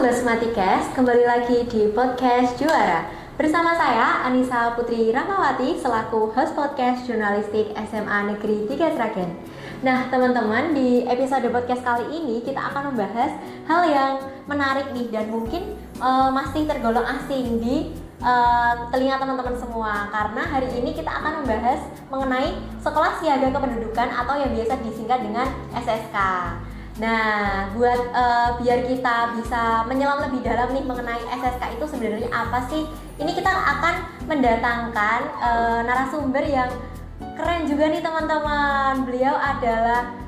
Sobat Smartikast, kembali lagi di Podcast Juara. Bersama saya, Anissa Putri Rahmawati, selaku host podcast jurnalistik SMA Negeri 3 Sragen. Nah, teman-teman, di episode podcast kali ini kita akan membahas hal yang menarik nih dan mungkin masih tergolong asing di telinga teman-teman semua, karena hari ini kita akan membahas mengenai Sekolah Siaga Kependudukan atau yang biasa disingkat dengan SSK. Nah, buat biar kita bisa menyelam lebih dalam nih mengenai SSK itu sebenarnya apa sih? Ini kita akan mendatangkan narasumber yang keren juga nih teman-teman. Beliau adalah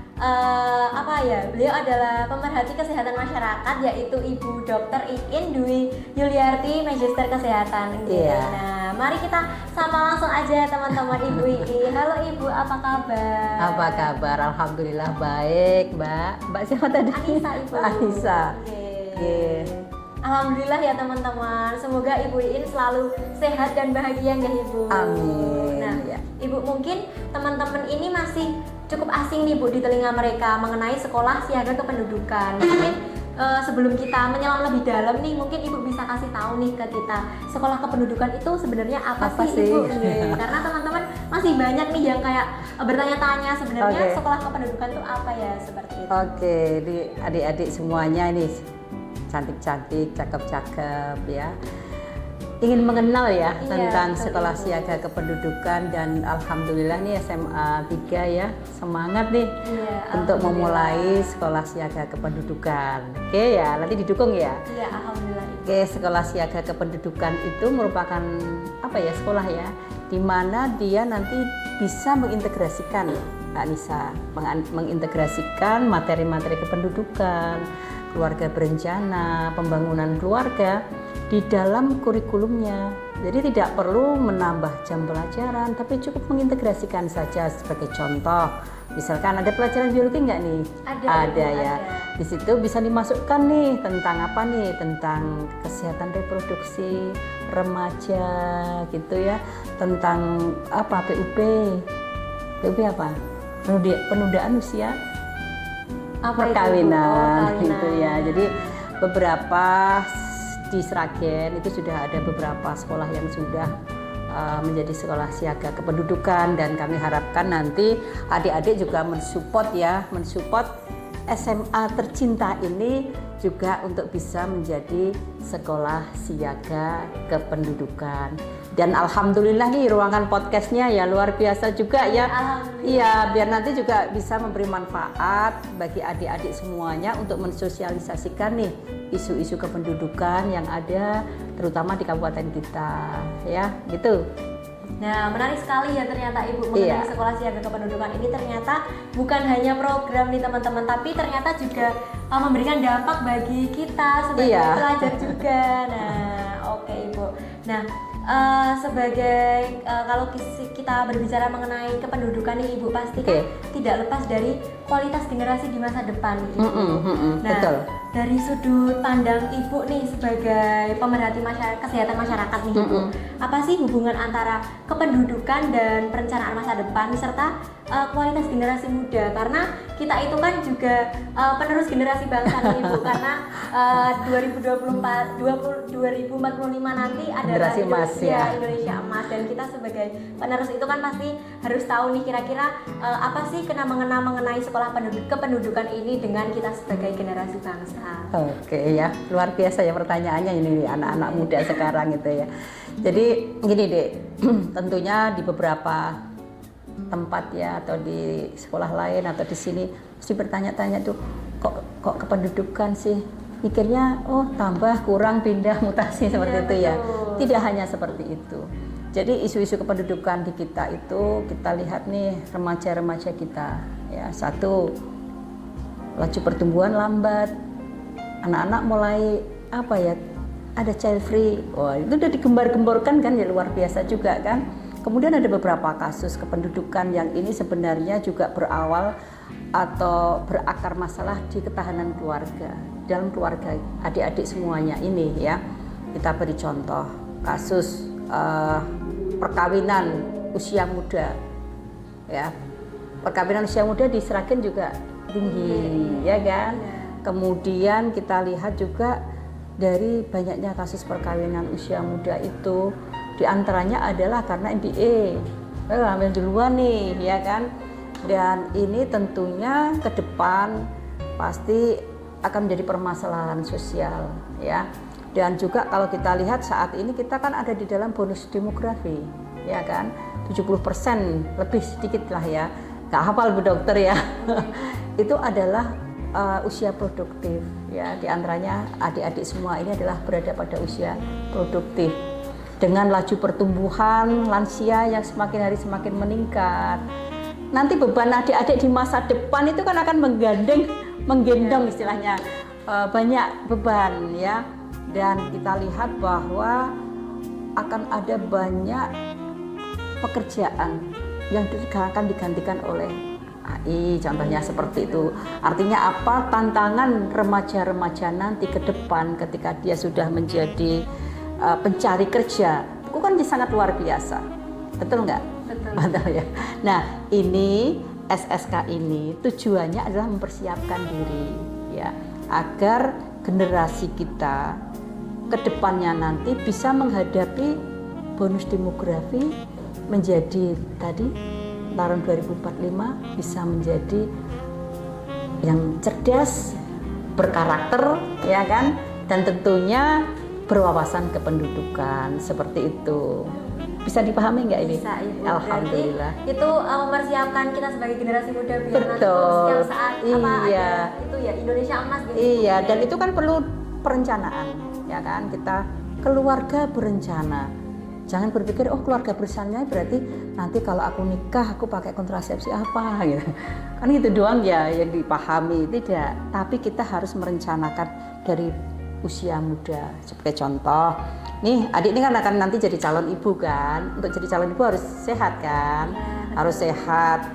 Beliau adalah pemerhati kesehatan masyarakat, yaitu Ibu Dr. Iin Dwi Yuliarti, Magister Kesehatan. Iya. Nah, mari kita sama langsung aja teman-teman. Ibu Iin. Halo Ibu, apa kabar? Apa kabar? Alhamdulillah baik, Mbak. Mbak siapa tadi? Anissa, Ibu. Anissa. Okay. Alhamdulillah ya teman-teman. Semoga Ibu Iin selalu sehat dan bahagia ya Ibu. Amin. Nah, ya. Ibu, mungkin teman-teman ini masih cukup asing nih Bu di telinga mereka mengenai Sekolah Siaga Kependudukan. Mungkin sebelum kita menyelam lebih dalam nih, mungkin Ibu bisa kasih tahu nih ke kita, Sekolah Kependudukan itu sebenarnya apa sih Ibu? Karena teman-teman masih banyak nih yang kayak bertanya-tanya sebenarnya Sekolah Kependudukan itu apa ya, seperti itu. Oke, di adik-adik semuanya ini cantik-cantik, cakep-cakep ya. Ingin mengenal ya tentang Sekolah Siaga Kependudukan, dan alhamdulillah nih SMA 3 ya, semangat nih untuk memulai Sekolah Siaga Kependudukan. Oke ya, nanti didukung ya. Iya, alhamdulillah. Oke, Sekolah Siaga Kependudukan itu merupakan sekolah ya, di mana dia nanti bisa mengintegrasikan, Mbak Nisa, mengintegrasikan materi-materi kependudukan, keluarga berencana, pembangunan keluarga di dalam kurikulumnya. Jadi tidak perlu menambah jam pelajaran, tapi cukup mengintegrasikan saja. Sebagai contoh, misalkan ada pelajaran biologi nggak nih? Ada ya. Di situ bisa dimasukkan nih tentang apa nih? Tentang kesehatan reproduksi remaja gitu ya. Tentang apa? PUP apa? Penundaan usia perkawinan gitu ya. Jadi beberapa di Sragen itu sudah ada beberapa sekolah yang sudah menjadi Sekolah Siaga Kependudukan, dan kami harapkan nanti adik-adik juga mensupport SMA tercinta ini juga untuk bisa menjadi Sekolah Siaga Kependudukan. Dan alhamdulillah nih ruangan podcastnya ya luar biasa juga ya. Iya, biar nanti juga bisa memberi manfaat bagi adik-adik semuanya untuk mensosialisasikan nih isu-isu kependudukan yang ada terutama di kabupaten kita ya, gitu. Nah, menarik sekali ya ternyata Ibu mengenai Sekolah Siaga Kependudukan ini. Ternyata bukan hanya program nih teman-teman, tapi ternyata juga memberikan dampak bagi kita sebagai pelajar juga. Nah, oke Ibu. Nah, sebagai kalau kita berbicara mengenai kependudukan nih Ibu, pasti kan tidak lepas dari kualitas generasi di masa depan Ibu. Nah, betul. Dari sudut pandang Ibu nih sebagai pemerhati kesehatan masyarakat nih Ibu, apa sih hubungan antara kependudukan dan perencanaan masa depan serta kualitas generasi muda? Karena kita itu kan juga penerus generasi bangsa nih Ibu, karena 2045 nanti adalah Indonesia emas, dan kita sebagai penerus itu kan pasti harus tahu nih kira-kira apa sih kena-mengena mengenai Sekolah Kependudukan ini dengan kita sebagai generasi bangsa. Oke ya, luar biasa ya pertanyaannya ini anak-anak muda sekarang gitu ya. Jadi gini Dek, tentunya di beberapa tempat ya atau di sekolah lain atau di sini mesti bertanya-tanya tuh kok kependudukan sih, mikirnya tambah kurang pindah mutasi seperti itu ya. Tidak hanya seperti itu. Jadi isu-isu kependudukan di kita itu kita lihat nih remaja-remaja kita ya, satu, laju pertumbuhan lambat, anak-anak mulai ada child free. Wah, itu udah digembar-gemborkan kan ya, luar biasa juga kan. Kemudian ada beberapa kasus kependudukan yang ini sebenarnya juga berawal atau berakar masalah di ketahanan keluarga, dalam keluarga adik-adik semuanya ini ya. Kita beri contoh kasus perkawinan usia muda ya. Perkawinan usia muda di Sragen juga tinggi ya kan. Kemudian kita lihat juga dari banyaknya kasus perkawinan usia muda itu diantaranya adalah karena MBA, hamil duluan nih, ya kan? Dan ini tentunya ke depan pasti akan menjadi permasalahan sosial, ya. Dan juga kalau kita lihat saat ini kita kan ada di dalam bonus demografi, ya kan? 70% lebih sedikit lah ya, nggak hafal Bu Dokter ya. Itu adalah usia produktif, ya. Di antaranya adik-adik semua ini adalah berada pada usia produktif. Dengan laju pertumbuhan lansia yang semakin hari semakin meningkat, nanti beban adik-adik di masa depan itu kan akan menggendong istilahnya banyak beban, ya. Dan kita lihat bahwa akan ada banyak pekerjaan yang akan digantikan oleh AI, contohnya seperti itu. Artinya apa? Tantangan remaja-remaja nanti ke depan ketika dia sudah menjadi pencari kerja, itu kan sangat luar biasa, betul nggak? Betul ya. Nah, ini SSK ini tujuannya adalah mempersiapkan diri, ya, agar generasi kita ke depannya nanti bisa menghadapi bonus demografi, menjadi tadi tahun 2045 bisa menjadi yang cerdas, berkarakter, ya kan, dan tentunya berwawasan kependudukan, seperti itu. Bisa dipahami nggak ini? Bisa, Ibu. Alhamdulillah. Berarti itu mempersiapkan kita sebagai generasi muda biar nanti Betul. setiap saat apa Iya. ada itu ya Indonesia emas gitu. Iya, dan itu kan perlu perencanaan, ya kan? Kita keluarga berencana. Jangan berpikir keluarga berencana berarti nanti kalau aku nikah aku pakai kontrasepsi apa gitu. Kan gitu doang ya yang dipahami, tidak. Tapi kita harus merencanakan dari usia muda. Sebagai contoh, nih adik ini kan akan nanti jadi calon ibu kan. Untuk jadi calon ibu harus sehat kan, harus sehat.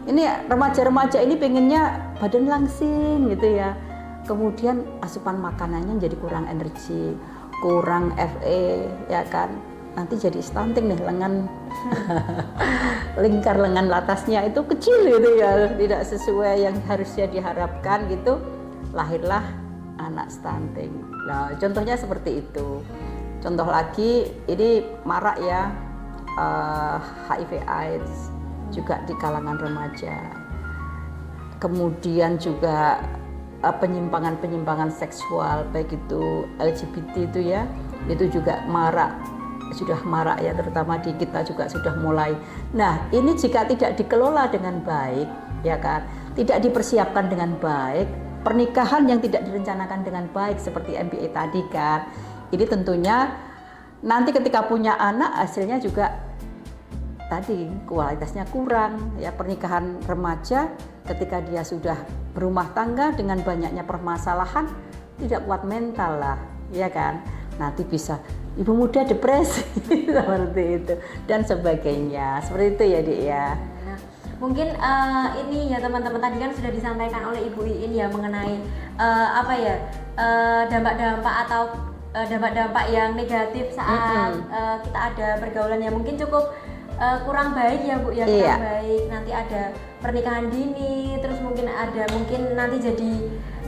Ini remaja-remaja ini pengennya badan langsing gitu ya. Kemudian asupan makanannya jadi kurang energi, kurang Fe, ya kan. Nanti jadi stunting nih, lengan lingkar lengan atasnya itu kecil gitu ya, tidak sesuai yang harusnya diharapkan gitu. Lahirlah anak stunting. Nah, contohnya seperti itu. Contoh lagi, ini marak ya, HIV/AIDS juga di kalangan remaja. Kemudian juga penyimpangan seksual, baik itu LGBT itu ya, itu juga sudah marak ya, terutama di kita juga sudah mulai. Nah, ini jika tidak dikelola dengan baik, ya kan, tidak dipersiapkan dengan baik, pernikahan yang tidak direncanakan dengan baik seperti MBA tadi kan, ini tentunya nanti ketika punya anak hasilnya juga tadi kualitasnya kurang ya. Pernikahan remaja ketika dia sudah berumah tangga dengan banyaknya permasalahan, tidak kuat mental lah, ya kan, nanti bisa ibu muda depresi seperti itu dan sebagainya, seperti itu ya Dik ya. Mungkin ini ya teman-teman, tadi kan sudah disampaikan oleh Ibu Iin ya mengenai dampak-dampak atau dampak-dampak yang negatif saat kita ada pergaulan yang mungkin cukup kurang baik ya Bu ya, kurang baik. Nanti ada pernikahan dini, terus mungkin nanti jadi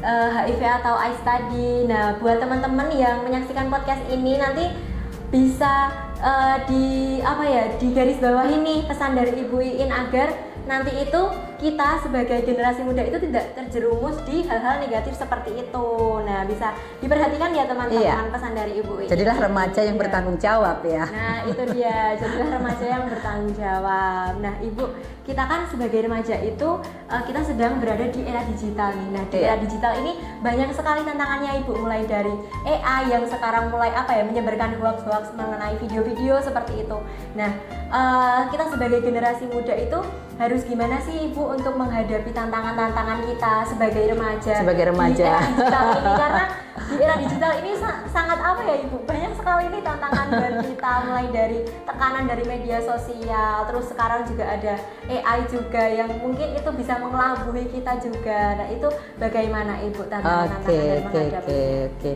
HIV atau AIDS tadi. Nah, buat teman-teman yang menyaksikan podcast ini nanti bisa di garis bawah ini pesan dari Ibu Iin agar nanti itu kita sebagai generasi muda itu tidak terjerumus di hal-hal negatif seperti itu. Nah, bisa diperhatikan ya teman-teman pesan dari Ibu Iin. Jadilah remaja yang bertanggung jawab ya. Nah, itu dia, jadilah remaja yang bertanggung jawab. Nah, Ibu, kita kan sebagai remaja itu kita sedang berada di era digital nih. Nah, di era digital ini banyak sekali tantangannya Ibu, mulai dari AI yang sekarang mulai menyebarkan hoax-hoax mengenai video-video seperti itu. Nah, kita sebagai generasi muda itu harus gimana sih Ibu untuk menghadapi tantangan-tantangan kita sebagai remaja? Sebagai remaja. Di era digital ini, karena di era digital ini sangat Ibu, banyak sekali nih tantangan buat kita, mulai dari tekanan dari media sosial, terus sekarang juga ada AI juga yang mungkin itu bisa mengelabui kita juga. Nah, itu bagaimana Ibu tantangan-tantangan dan menghadapinya? Oke.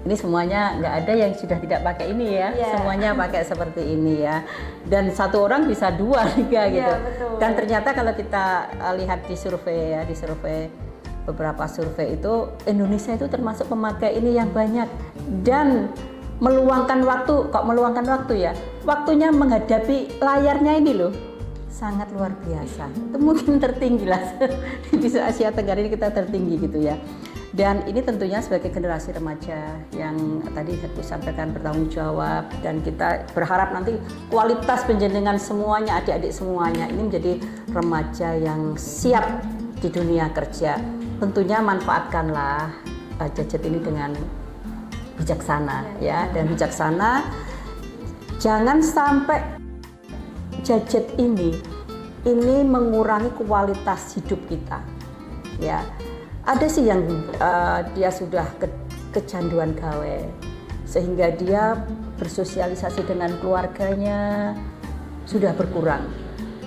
Ini semuanya nggak ada yang sudah tidak pakai ini ya, semuanya pakai seperti ini ya. Dan satu orang bisa 2, 3 gitu. Betul. Dan ternyata kalau kita lihat di survei beberapa survei itu Indonesia itu termasuk pemakai ini yang banyak dan meluangkan waktu ya, waktunya menghadapi layarnya ini loh sangat luar biasa. Itu mungkin tertinggi lah di Asia Tenggara ini, kita tertinggi gitu ya. Dan ini tentunya sebagai generasi remaja yang tadi aku sampaikan bertanggung jawab, dan kita berharap nanti kualitas penjenengan semuanya, adik-adik semuanya ini menjadi remaja yang siap di dunia kerja. Tentunya manfaatkanlah gadget ini dengan bijaksana ya, dan bijaksana. Jangan sampai gadget ini mengurangi kualitas hidup kita ya. Ada sih yang dia sudah kecanduan gawe sehingga dia bersosialisasi dengan keluarganya sudah berkurang,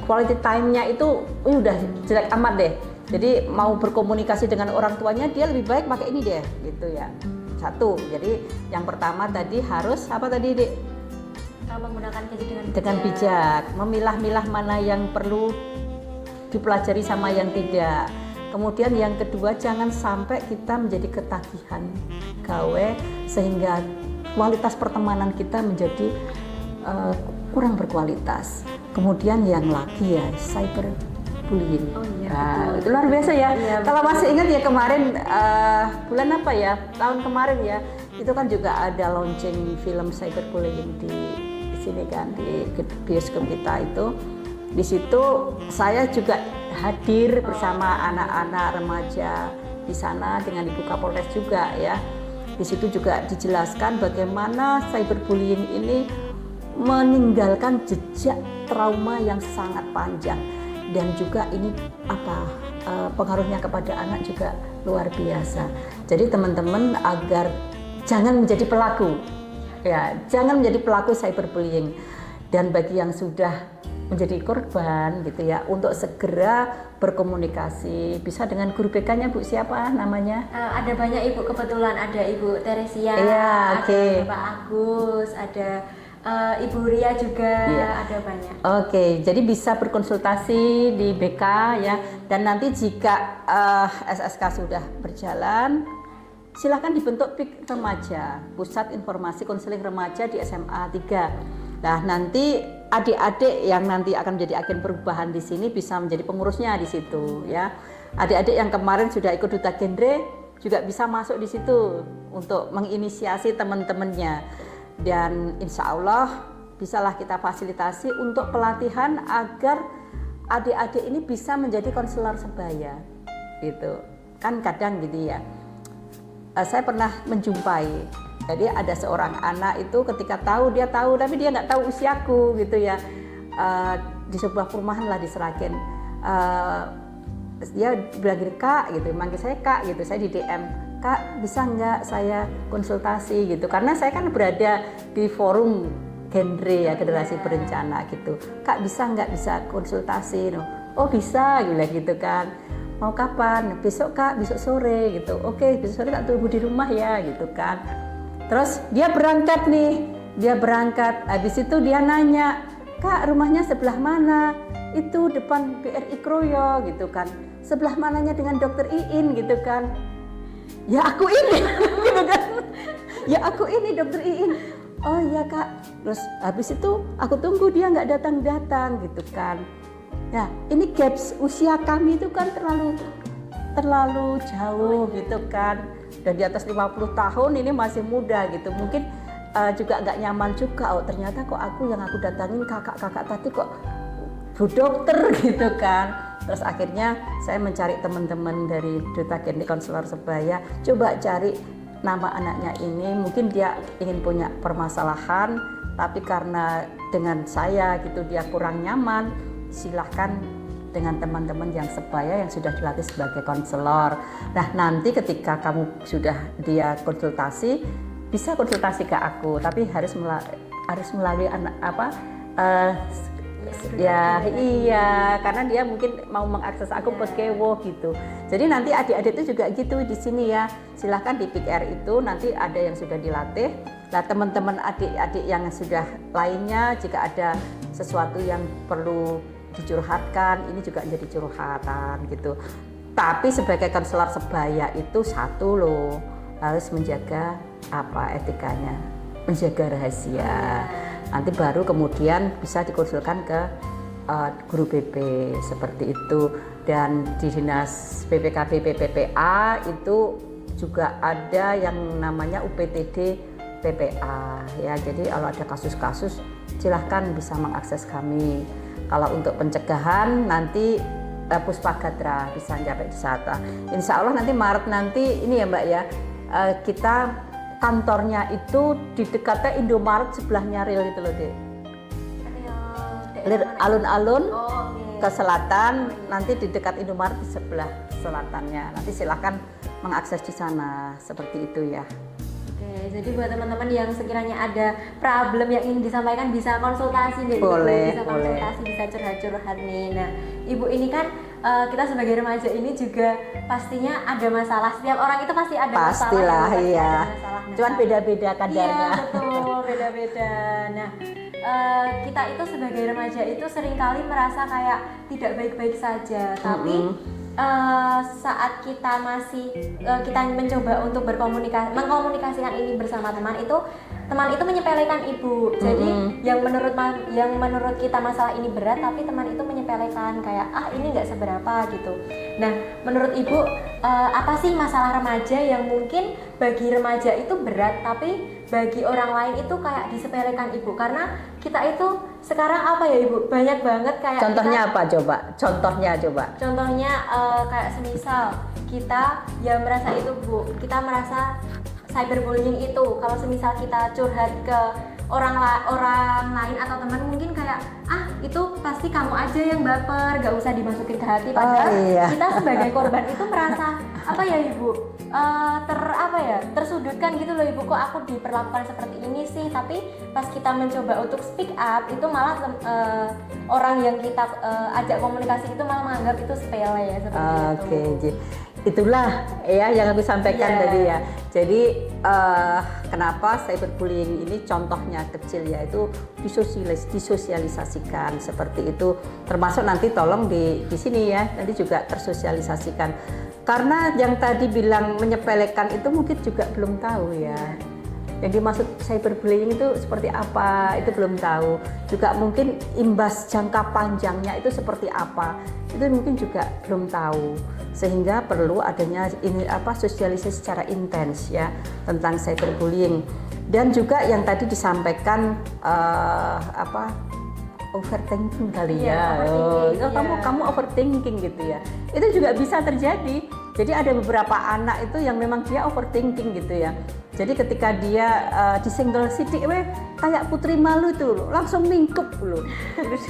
quality time-nya itu udah jelek amat deh. Jadi mau berkomunikasi dengan orang tuanya dia lebih baik pakai ini deh gitu ya. Satu, jadi yang pertama tadi harus apa tadi Dek? Menggunakan gadget dengan bijak, memilah-milah mana yang perlu dipelajari sama yang tidak. Kemudian yang kedua, jangan sampai kita menjadi ketagihan gawe sehingga kualitas pertemanan kita menjadi kurang berkualitas. Kemudian yang lagi ya cyberbullying. Oh iya, Nah, itu luar biasa ya. Iya, kalau masih ingat ya kemarin bulan apa ya? Tahun kemarin ya. Itu kan juga ada launching film cyberbullying di sini kan, di bioskop kita itu. Di situ saya juga hadir bersama anak-anak remaja di sana dengan Ibu Kapolres juga ya. Di situ juga dijelaskan bagaimana cyberbullying ini meninggalkan jejak trauma yang sangat panjang, dan juga ini pengaruhnya kepada anak juga luar biasa. Jadi teman-teman agar jangan menjadi pelaku ya, jangan menjadi pelaku cyberbullying. Dan bagi yang sudah menjadi korban gitu ya, untuk segera berkomunikasi, bisa dengan guru BK-nya Bu, siapa namanya? Ada banyak Ibu, kebetulan ada Ibu Teresia, ya, ada Pak Agus, ada Ibu Ria juga, ada banyak. Oke, jadi bisa berkonsultasi di BK ya, dan nanti jika SSK sudah berjalan, silakan dibentuk PIK Remaja, Pusat Informasi Konseling Remaja di SMA 3. Nah, nanti adik-adik yang nanti akan menjadi agen perubahan di sini bisa menjadi pengurusnya di situ ya. Adik-adik yang kemarin sudah ikut duta genre juga bisa masuk di situ untuk menginisiasi teman-temannya. Dan insya Allah bisalah kita fasilitasi untuk pelatihan agar adik-adik ini bisa menjadi konselor sebaya gitu. Kan kadang gitu ya, saya pernah menjumpai, jadi ada seorang anak itu ketika dia tahu tapi dia nggak tahu usiaku gitu ya, di sebuah perumahan lah di Seragen, dia bilang gini, Kak gitu, manggil saya Kak gitu, saya di DM, Kak bisa nggak saya konsultasi gitu, karena saya kan berada di forum genre ya, generasi berencana gitu, Kak bisa konsultasi, oh bisa gitu kan, mau kapan? Besok Kak, besok sore gitu, oke besok sore tak tunggu di rumah ya gitu kan. Terus dia berangkat, habis itu dia nanya, Kak rumahnya sebelah mana? Itu depan BRI Kroyo gitu kan, sebelah mananya dengan Dokter Iin gitu kan. Ya aku ini gitu kan, ya aku ini Dokter Iin. Oh iya Kak. Terus habis itu aku tunggu dia nggak datang gitu kan. Nah ini gaps usia kami itu kan terlalu jauh gitu kan, dan di atas 50 tahun ini masih muda gitu, mungkin juga nggak nyaman juga, oh ternyata kok aku datangin kakak-kakak tadi kok Bu Dokter gitu kan. Terus akhirnya saya mencari teman-teman dari Duta Genre Konselor Sebaya, coba cari nama anaknya ini, mungkin dia ingin punya permasalahan tapi karena dengan saya gitu dia kurang nyaman, silahkan dengan teman-teman yang sebaya yang sudah dilatih sebagai konselor. Nah nanti ketika kamu sudah dia konsultasi, bisa konsultasi ke aku, tapi harus melalui iya, karena dia mungkin mau mengakses aku pekewo gitu. Jadi nanti adik-adik itu juga gitu di sini ya. Silahkan di PIKR itu nanti ada yang sudah dilatih. Nah teman-teman adik-adik yang sudah lainnya, jika ada sesuatu yang perlu dicurhatkan, ini juga menjadi curhatan gitu. Tapi sebagai konselor sebaya itu satu loh, harus menjaga etikanya, menjaga rahasia. Nanti baru kemudian bisa dikonsulkan ke guru BP seperti itu. Dan di dinas PPKB PPPA itu juga ada yang namanya UPTD PPA ya. Jadi kalau ada kasus-kasus silahkan bisa mengakses kami. Kalau untuk pencegahan nanti Puspagadra bisa sampai di sana. Insya Allah nanti Maret nanti ini ya Mbak ya, kita kantornya itu di dekatnya Indomaret, sebelahnya Ril itu loh Dek. Alun-alun ke selatan, nanti di dekat Indomaret di sebelah selatannya. Nanti silakan mengakses di sana seperti itu ya. Jadi buat teman-teman yang sekiranya ada problem yang ingin disampaikan bisa konsultasi nih, bisa konsultasi, bisa curhat-curhat nih. Nah, Ibu ini kan kita sebagai remaja ini juga pastinya ada masalah. Setiap orang itu pasti ada masalah. Pastilah iya. Nah, cuman beda-beda kadarnya. Iya betul, beda-beda. Nah, kita itu sebagai remaja itu seringkali merasa kayak tidak baik-baik saja, tapi saat kita kita mencoba untuk mengkomunikasikan ini bersama teman itu menyepelekan Ibu. Jadi yang menurut kita masalah ini berat, tapi teman itu menyepelekan kayak ini nggak seberapa gitu. Nah, menurut Ibu apa sih masalah remaja yang mungkin bagi remaja itu berat, tapi bagi orang lain itu kayak disepelekan Ibu? Karena kita itu sekarang apa ya Ibu, banyak banget kayak contohnya apa coba? Contohnya kayak semisal kita ya merasa itu Bu, kita merasa cyberbullying itu kalau semisal kita curhat ke orang lain atau teman, mungkin kayak itu pasti kamu aja yang baper, gak usah dimasukin ke hati. Padahal kita sebagai korban itu merasa apa ya Ibu, tersudutkan gitu loh Ibu, kok aku diperlakukan seperti ini sih. Tapi pas kita mencoba untuk speak up itu malah orang yang kita ajak komunikasi itu malah menganggap itu sepele ya, seperti itu. Oke, itulah ya yang aku sampaikan tadi ya. Jadi kenapa cyberbullying ini contohnya kecil ya, itu disosialisasikan seperti itu. Termasuk nanti tolong di sini ya, nanti juga tersosialisasikan. Karena yang tadi bilang menyepelekan itu mungkin juga belum tahu ya. Yang dimaksud cyberbullying itu seperti apa, itu belum tahu. Juga mungkin imbas jangka panjangnya itu seperti apa, itu mungkin juga belum tahu. Sehingga perlu adanya sosialisasi secara intens ya tentang cyberbullying. Dan juga yang tadi disampaikan overthinking kali ya. Kamu overthinking gitu ya. Itu juga bisa terjadi. Jadi ada beberapa anak itu yang memang dia overthinking gitu ya. Jadi ketika dia disenggol sidik kayak putri malu tuh langsung mingkup loh.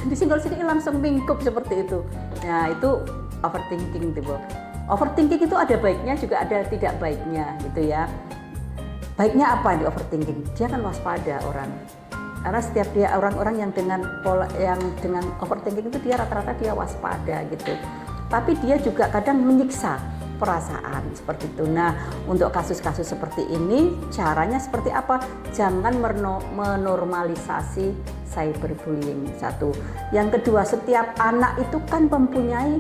Disenggol sidik langsung mingkup seperti itu. Nah, itu overthinking tuh. Overthinking itu ada baiknya juga ada tidak baiknya gitu ya. Baiknya apa di overthinking? Dia kan waspada orang. Karena setiap dia orang-orang yang dengan overthinking itu dia rata-rata dia waspada gitu. Tapi dia juga kadang menyiksa perasaan seperti itu. Nah, untuk kasus-kasus seperti ini caranya seperti apa? Jangan menormalisasi cyberbullying, satu. Yang kedua, setiap anak itu kan mempunyai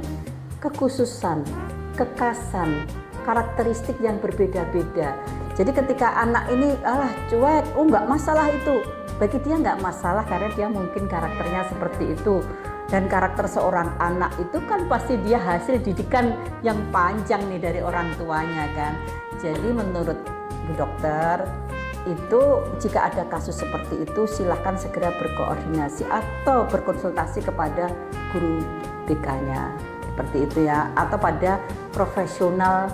kekhususan, kekhasan, karakteristik yang berbeda-beda. Jadi ketika anak ini cuek, nggak masalah itu. Bagi dia nggak masalah karena dia mungkin karakternya seperti itu. Dan karakter seorang anak itu kan pasti dia hasil didikan yang panjang nih dari orang tuanya kan. Jadi menurut Bu Dokter itu jika ada kasus seperti itu silahkan segera berkoordinasi atau berkonsultasi kepada guru BK-nya seperti itu ya, atau pada profesional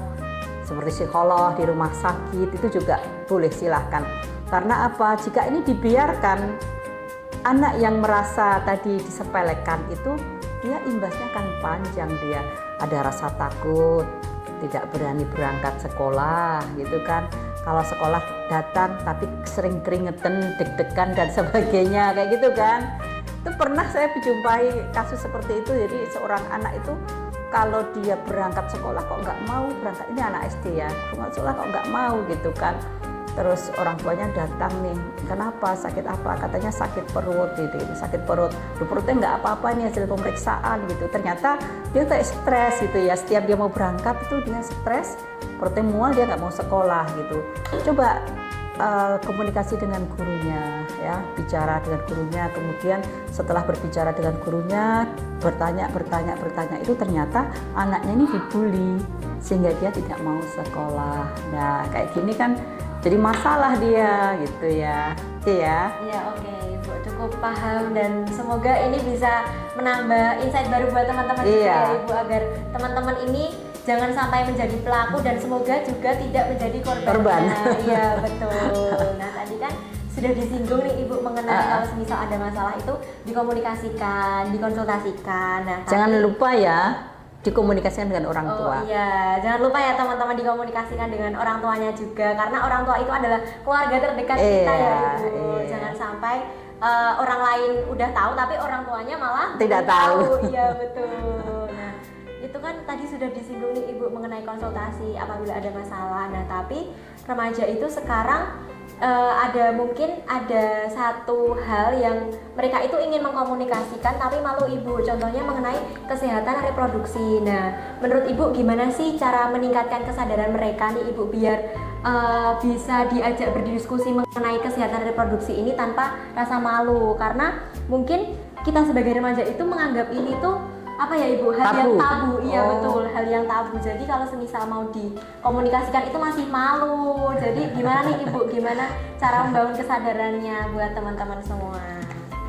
seperti psikolog di rumah sakit itu juga boleh, silahkan. Karena apa? Jika ini dibiarkan, anak yang merasa tadi disepelekan itu dia imbasnya akan panjang. Dia ada rasa takut, tidak berani berangkat sekolah gitu kan. Kalau sekolah datang tapi sering keringetan, deg-degan dan sebagainya kayak gitu kan. Itu pernah saya menjumpai kasus seperti itu. Jadi seorang anak itu kalau dia berangkat sekolah kok nggak mau berangkat, ini anak SD ya, berangkat sekolah kok nggak mau gitu kan. Terus orang tuanya datang nih, kenapa, sakit apa? Katanya sakit perut gitu, sakit perut. Perutnya nggak apa-apa nih hasil pemeriksaan gitu. Ternyata dia kayak stres gitu ya. Setiap dia mau berangkat itu dia stres, perutnya mual, dia nggak mau sekolah gitu. Coba komunikasi dengan gurunya ya, bicara dengan gurunya. Kemudian setelah berbicara dengan gurunya, bertanya itu ternyata anaknya ini dibully sehingga dia tidak mau sekolah. Nah kayak gini kan jadi masalah dia gitu ya. Iya. Iya, oke, Ibu cukup paham dan semoga ini bisa menambah insight baru buat teman-teman juga ya Ibu, agar teman-teman ini jangan sampai menjadi pelaku dan semoga juga tidak menjadi korban. Iya, betul. Nah, tadi kan sudah disinggung nih Ibu mengenai kalau semisal ada masalah itu dikomunikasikan, dikonsultasikan. Nah, jangan lupa ya dikomunikasikan dengan orang tua. Oh iya, jangan lupa ya teman-teman dikomunikasikan dengan orang tuanya juga, karena orang tua itu adalah keluarga terdekat kita ya Ibu. Jangan sampai orang lain udah tahu tapi orang tuanya malah tidak tahu. Iya, betul. Nah, itu kan tadi sudah disinggung nih Ibu mengenai konsultasi apabila ada masalah. Nah, tapi remaja itu sekarang mungkin ada satu hal yang mereka itu ingin mengkomunikasikan tapi malu Ibu, contohnya mengenai kesehatan reproduksi. Nah, menurut Ibu gimana sih cara meningkatkan kesadaran mereka nih Ibu biar bisa diajak berdiskusi mengenai kesehatan reproduksi ini tanpa rasa malu, karena mungkin kita sebagai remaja itu menganggap ini tuh apa ya Ibu, hal yang tabu. Iya betul, hal yang tabu. Jadi kalau semisal mau dikomunikasikan itu masih malu. Jadi gimana nih Ibu, gimana cara membangun kesadarannya buat teman-teman semua?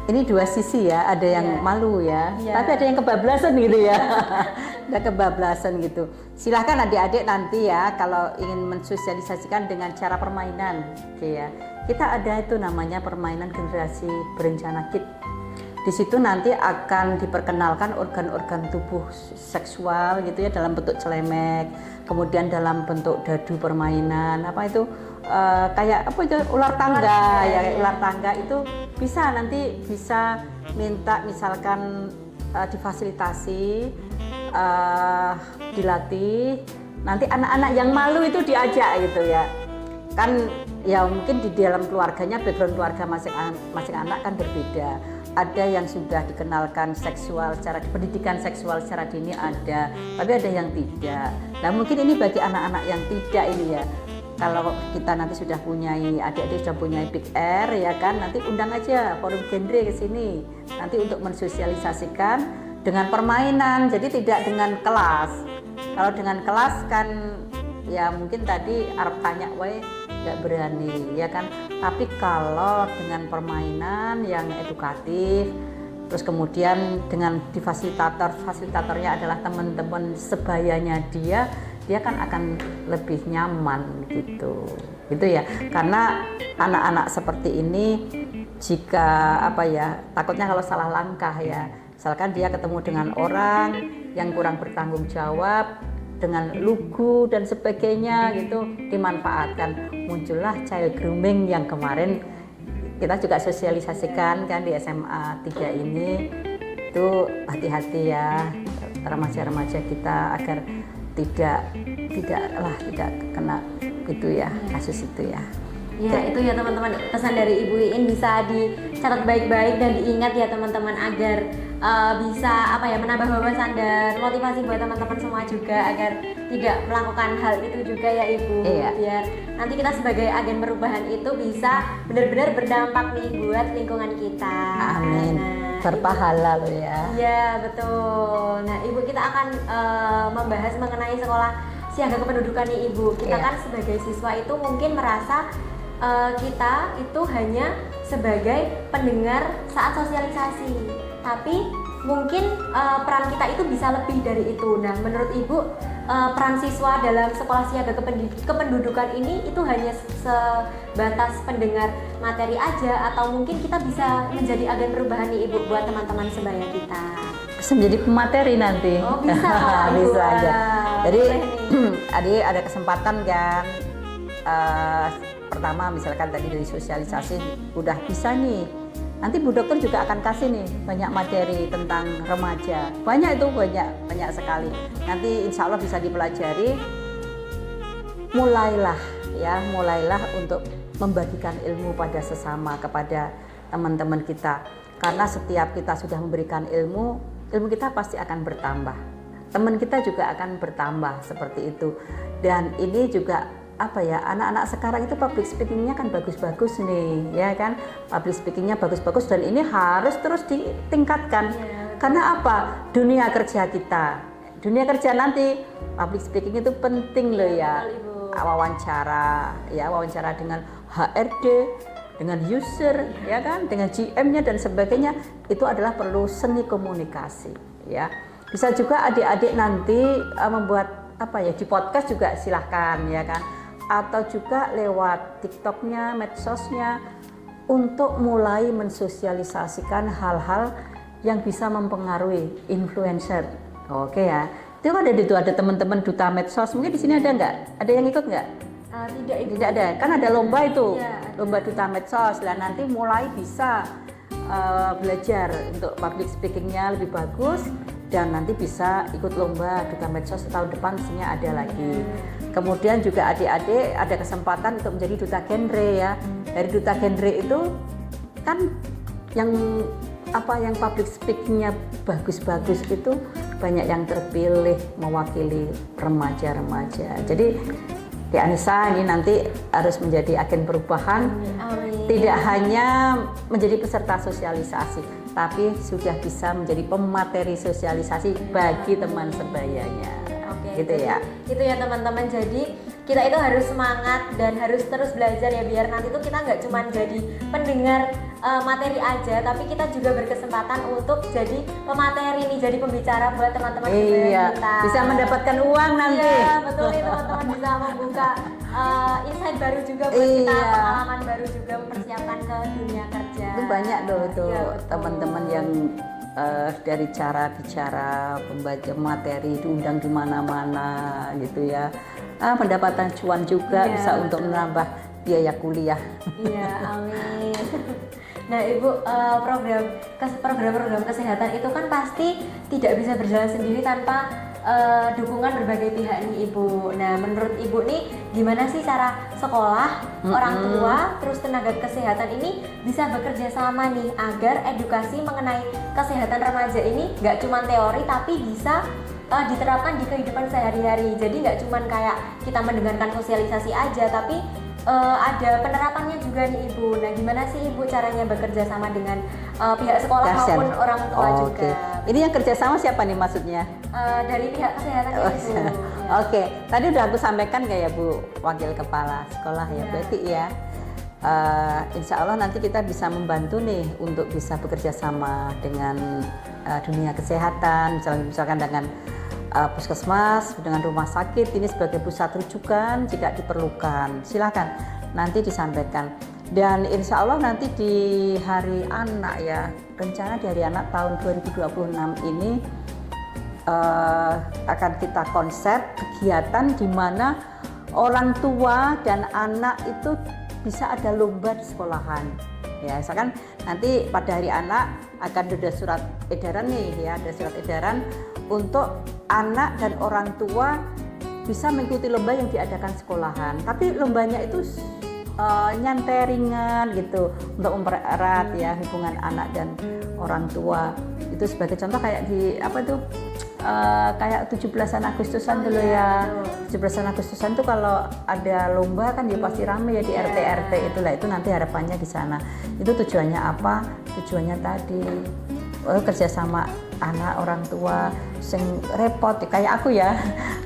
Ini dua sisi ya, ada yang malu ya, tapi ada yang kebablasan gitu ya. Ada kebablasan gitu. Silahkan adik-adik nanti ya kalau ingin mensosialisasikan dengan cara permainan, gitu ya. Kita ada itu namanya permainan generasi berencana KID. Di situ nanti akan diperkenalkan organ-organ tubuh seksual gitu ya, dalam bentuk celemek, kemudian dalam bentuk dadu permainan, apa itu kayak apa itu ular tangga ya, kayak ular tangga itu nanti bisa minta misalkan difasilitasi, dilatih, nanti anak-anak yang malu itu diajak gitu ya. Kan ya mungkin di dalam keluarganya, background keluarga masing anak kan berbeda. Ada yang sudah dikenalkan pendidikan seksual secara dini ada, tapi ada yang tidak. Nah mungkin ini bagi anak-anak yang tidak ini ya, kalau kita nanti sudah adik-adik sudah punya Big Air ya kan, nanti undang aja forum genre ke sini, nanti untuk mensosialisasikan dengan permainan, jadi tidak dengan kelas. Kalau dengan kelas kan ya mungkin tadi Arab tanya nggak berani ya kan, tapi kalau dengan permainan yang edukatif, terus kemudian dengan fasilitatornya adalah teman-teman sebayanya dia kan akan lebih nyaman gitu ya, karena anak-anak seperti ini jika takutnya kalau salah langkah ya, misalkan dia ketemu dengan orang yang kurang bertanggung jawab dengan lugu dan sebagainya gitu, dimanfaatkan. Muncullah child grooming yang kemarin kita juga sosialisasikan kan di SMA 3 ini. Itu hati-hati ya remaja-remaja kita agar tidak kena gitu ya, kasus itu ya. Ya itu ya teman-teman, pesan dari Ibu Iin bisa dicatat baik-baik dan diingat ya teman-teman, agar bisa menambah wawasan dan motivasi buat teman-teman semua juga agar tidak melakukan hal itu juga ya Ibu. Biar nanti kita sebagai agen perubahan itu bisa benar-benar berdampak nih buat lingkungan kita. Amin. Berpahala loh ya. Iya betul. Nah Ibu, kita akan membahas mengenai sekolah siaga kependudukan nih Ibu. Kita kan sebagai siswa itu mungkin merasa kita itu hanya sebagai pendengar saat sosialisasi, tapi mungkin peran kita itu bisa lebih dari itu. Nah, menurut Ibu, peran siswa dalam sekolah siaga kependudukan ini itu hanya sebatas pendengar materi aja, atau mungkin kita bisa menjadi agen perubahan nih Ibu buat teman-teman sebaya kita? Bisa menjadi pemateri nanti. Oh bisa. Bisa aja. Jadi adik ada kesempatan kan, pertama misalkan tadi dari sosialisasi udah bisa nih, nanti Bu Dokter juga akan kasih nih banyak materi tentang remaja, banyak sekali, nanti insya Allah bisa dipelajari. Mulailah ya mulailah untuk membagikan ilmu pada sesama kepada teman-teman kita, karena setiap kita sudah memberikan ilmu kita pasti akan bertambah, teman kita juga akan bertambah seperti itu. Dan ini juga apa ya, anak-anak sekarang itu public speakingnya kan bagus-bagus nih ya kan, public speakingnya bagus-bagus dan ini harus terus ditingkatkan. Karena apa, dunia kerja nanti public speaking itu penting loh ya. Wawancara dengan HRD, dengan user ya kan, dengan GM-nya dan sebagainya, itu adalah perlu seni komunikasi ya. Bisa juga adik-adik nanti membuat apa ya, di podcast juga silahkan ya kan, atau juga lewat TikTok-nya, medsosnya, untuk mulai mensosialisasikan hal-hal yang bisa mempengaruhi influencer. Oke ya. Itu kan ada teman-teman duta medsos, mungkin di sini ada nggak? Ada yang ikut nggak? Tidak ada. Kan ada lomba itu, lomba duta medsos. Lah nanti mulai bisa belajar untuk public speakingnya lebih bagus, dan nanti bisa ikut lomba duta medsos tahun depan, mestinya ada lagi. Kemudian juga adik-adik ada kesempatan untuk menjadi duta genre ya. Dari duta genre itu kan yang public speakingnya bagus-bagus itu banyak yang terpilih mewakili remaja-remaja. Jadi di Anissa ini nanti harus menjadi agen perubahan. Amin. Tidak hanya menjadi peserta sosialisasi, tapi sudah bisa menjadi pemateri sosialisasi bagi teman sebayanya. Oke, gitu ya. Itu ya teman-teman. Jadi kita itu harus semangat dan harus terus belajar ya, biar nanti tuh kita nggak cuma jadi pendengar materi aja, tapi kita juga berkesempatan untuk jadi pemateri nih, jadi pembicara buat teman-teman kita. Bisa mendapatkan uang nanti. Iya, betul nih teman-teman, bisa membuka insight baru juga buat kita, pengalaman baru juga, mempersiapkan ke dunia kerja. Itu banyak tuh Ya, teman-teman yang dari cara bicara, pembaca materi diundang di mana-mana gitu ya. Pendapatan cuan juga bisa untuk menambah biaya kuliah. Iya, amin. Nah Ibu, program-program kesehatan itu kan pasti tidak bisa berjalan sendiri tanpa dukungan berbagai pihak nih Ibu. Nah menurut Ibu nih, gimana sih cara sekolah, orang tua, terus tenaga kesehatan ini bisa bekerja sama nih agar edukasi mengenai kesehatan remaja ini nggak cuma teori tapi bisa diterapkan di kehidupan sehari-hari. Jadi nggak cuma kayak kita mendengarkan sosialisasi aja, tapi ada penerapannya juga nih Ibu. Nah gimana sih Ibu caranya bekerja sama dengan pihak sekolah maupun orang tua juga? Ini yang kerjasama siapa nih maksudnya? Dari pihak kesehatan ya Ibu. Oke, tadi udah aku sampaikan nggak ya Bu, Wakil Kepala Sekolah ya, berarti ya. Insya Allah nanti kita bisa membantu nih untuk bisa bekerja sama dengan dunia kesehatan, misalkan dengan puskesmas, dengan rumah sakit ini sebagai pusat rujukan jika diperlukan. Silakan nanti disampaikan. Dan insya Allah nanti di Hari Anak ya, rencana di Hari Anak tahun 2026 ini akan kita konsep kegiatan di mana orang tua dan anak itu bisa ada lomba di sekolahan. Ya, misalkan nanti pada Hari Anak akan ada surat edaran nih ya, ada surat edaran untuk anak dan orang tua bisa mengikuti lomba yang diadakan sekolahan. Tapi lombanya itu nyantai ringan gitu untuk mempererat ya hubungan anak dan orang tua. Itu sebagai contoh kayak di kayak 17-an Agustusan dulu ya. 17-an Agustusan tuh kalau ada lomba kan ya pasti rame ya di RT itulah, itu nanti harapannya di sana. Itu tujuannya apa? Tujuannya tadi kerjasama anak orang tua sing repot kayak aku ya,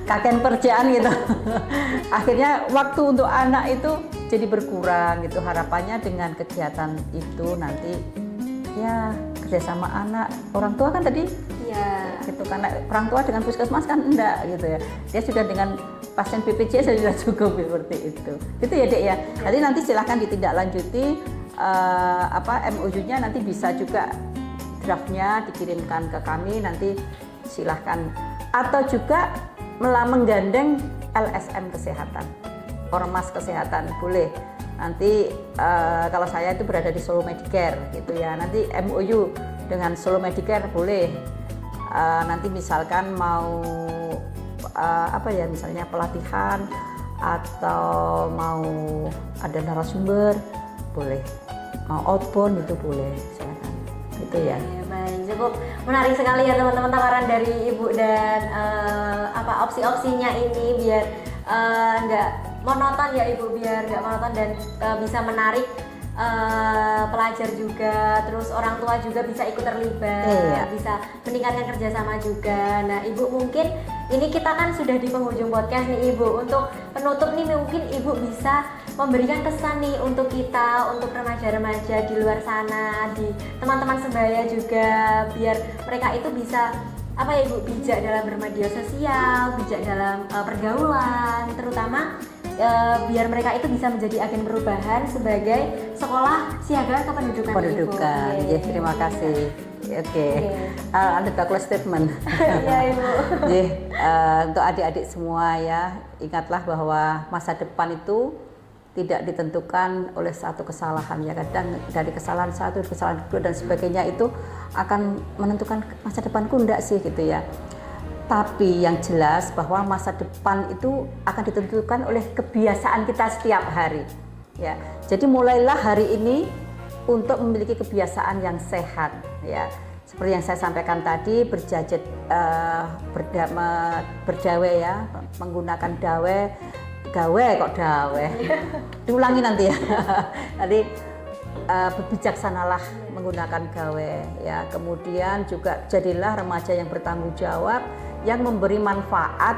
kakek kerjaan gitu. Akhirnya waktu untuk anak itu jadi berkurang gitu. Harapannya dengan kegiatan itu nanti ya kerjasama anak orang tua kan tadi gitu, karena orang tua dengan puskesmas kan enggak gitu ya, dia sudah dengan pasien BPJS sudah cukup seperti itu ya Dek ya. Jadi nanti silahkan ditindaklanjuti MOU-nya, nanti bisa juga draftnya dikirimkan ke kami, nanti silahkan, atau juga menggandeng LSM kesehatan, ormas kesehatan boleh. Nanti kalau saya itu berada di Solo Medicare gitu ya, nanti MOU dengan Solo Medicare boleh. Nanti misalkan mau misalnya pelatihan atau mau ada narasumber boleh, mau outbound itu boleh, silakan. Itu ya. Baik, cukup menarik sekali ya teman-teman tawaran dari Ibu dan opsi-opsinya ini biar nggak monoton ya Ibu, biar nggak monoton dan bisa menarik pelajar juga, terus orang tua juga bisa ikut terlibat, bisa meningkatkan kerjasama juga. Nah Ibu, mungkin ini kita kan sudah di penghujung podcast nih Ibu, untuk penutup nih mungkin Ibu bisa memberikan pesan nih untuk kita, untuk remaja-remaja di luar sana, di teman-teman sebaya juga, biar mereka itu bisa apa ya Ibu, bijak dalam bermedia sosial, bijak dalam pergaulan, terutama biar mereka itu bisa menjadi agen perubahan sebagai sekolah siaga kependudukan. Pendudukan, ya terima kasih. Oke. Ada background statement. Iya Ibu. Jadi untuk adik-adik semua ya, ingatlah bahwa masa depan itu tidak ditentukan oleh satu kesalahan ya, kadang dari kesalahan satu, kesalahan kedua dan sebagainya itu akan menentukan masa depanku enggak sih gitu ya. Tapi yang jelas bahwa masa depan itu akan ditentukan oleh kebiasaan kita setiap hari ya. Jadi mulailah hari ini untuk memiliki kebiasaan yang sehat ya. Seperti yang saya sampaikan tadi, berjajet berdawai ya, menggunakan gawe kok dawe. Diulangi nanti ya. Jadi berbijaksanalah menggunakan gawe ya. Kemudian juga jadilah remaja yang bertanggung jawab, yang memberi manfaat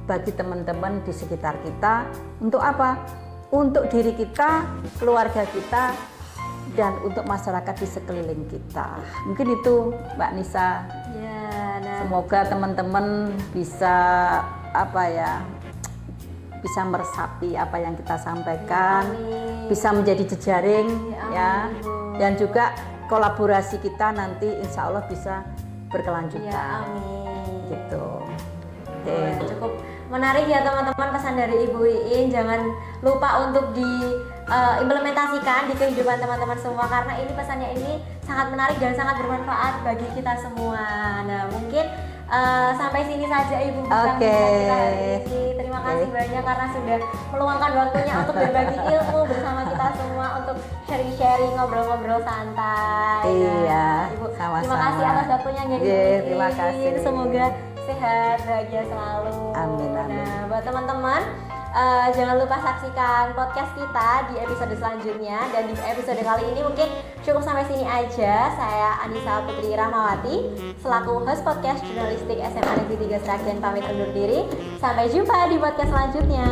bagi teman-teman di sekitar kita. Untuk apa? Untuk diri kita, keluarga kita, dan untuk masyarakat di sekeliling kita. Mungkin itu Mbak Nisa. Ya, nah. Semoga teman-teman bisa bisa meresapi apa yang kita sampaikan, bisa menjadi jejaring ya, dan juga kolaborasi kita nanti insya Allah bisa berkelanjutan. Ya, amin. Gitu. Cukup menarik ya teman-teman pesan dari Ibu Iin. Jangan lupa untuk diimplementasikan di kehidupan teman-teman semua, karena ini pesannya ini sangat menarik dan sangat bermanfaat bagi kita semua. Nah mungkin sampai sini saja Ibu bisa kita hari ini. Terima kasih banyak karena sudah meluangkan waktunya untuk berbagi ilmu bersama kita semua, untuk sharing-sharing, ngobrol-ngobrol santai. Iya, Ibu, sama-sama. terima kasih atas waktunya Ibu. Terima kasih. Semoga sehat, bahagia selalu. Amin. Nah, buat teman-teman, jangan lupa saksikan podcast kita di episode selanjutnya. Dan di episode kali ini mungkin cukup sampai sini aja. Saya Anissa Putri Rahmawati selaku host podcast jurnalistik SMA Negeri 3 Sragen pamit undur diri. Sampai jumpa di podcast selanjutnya.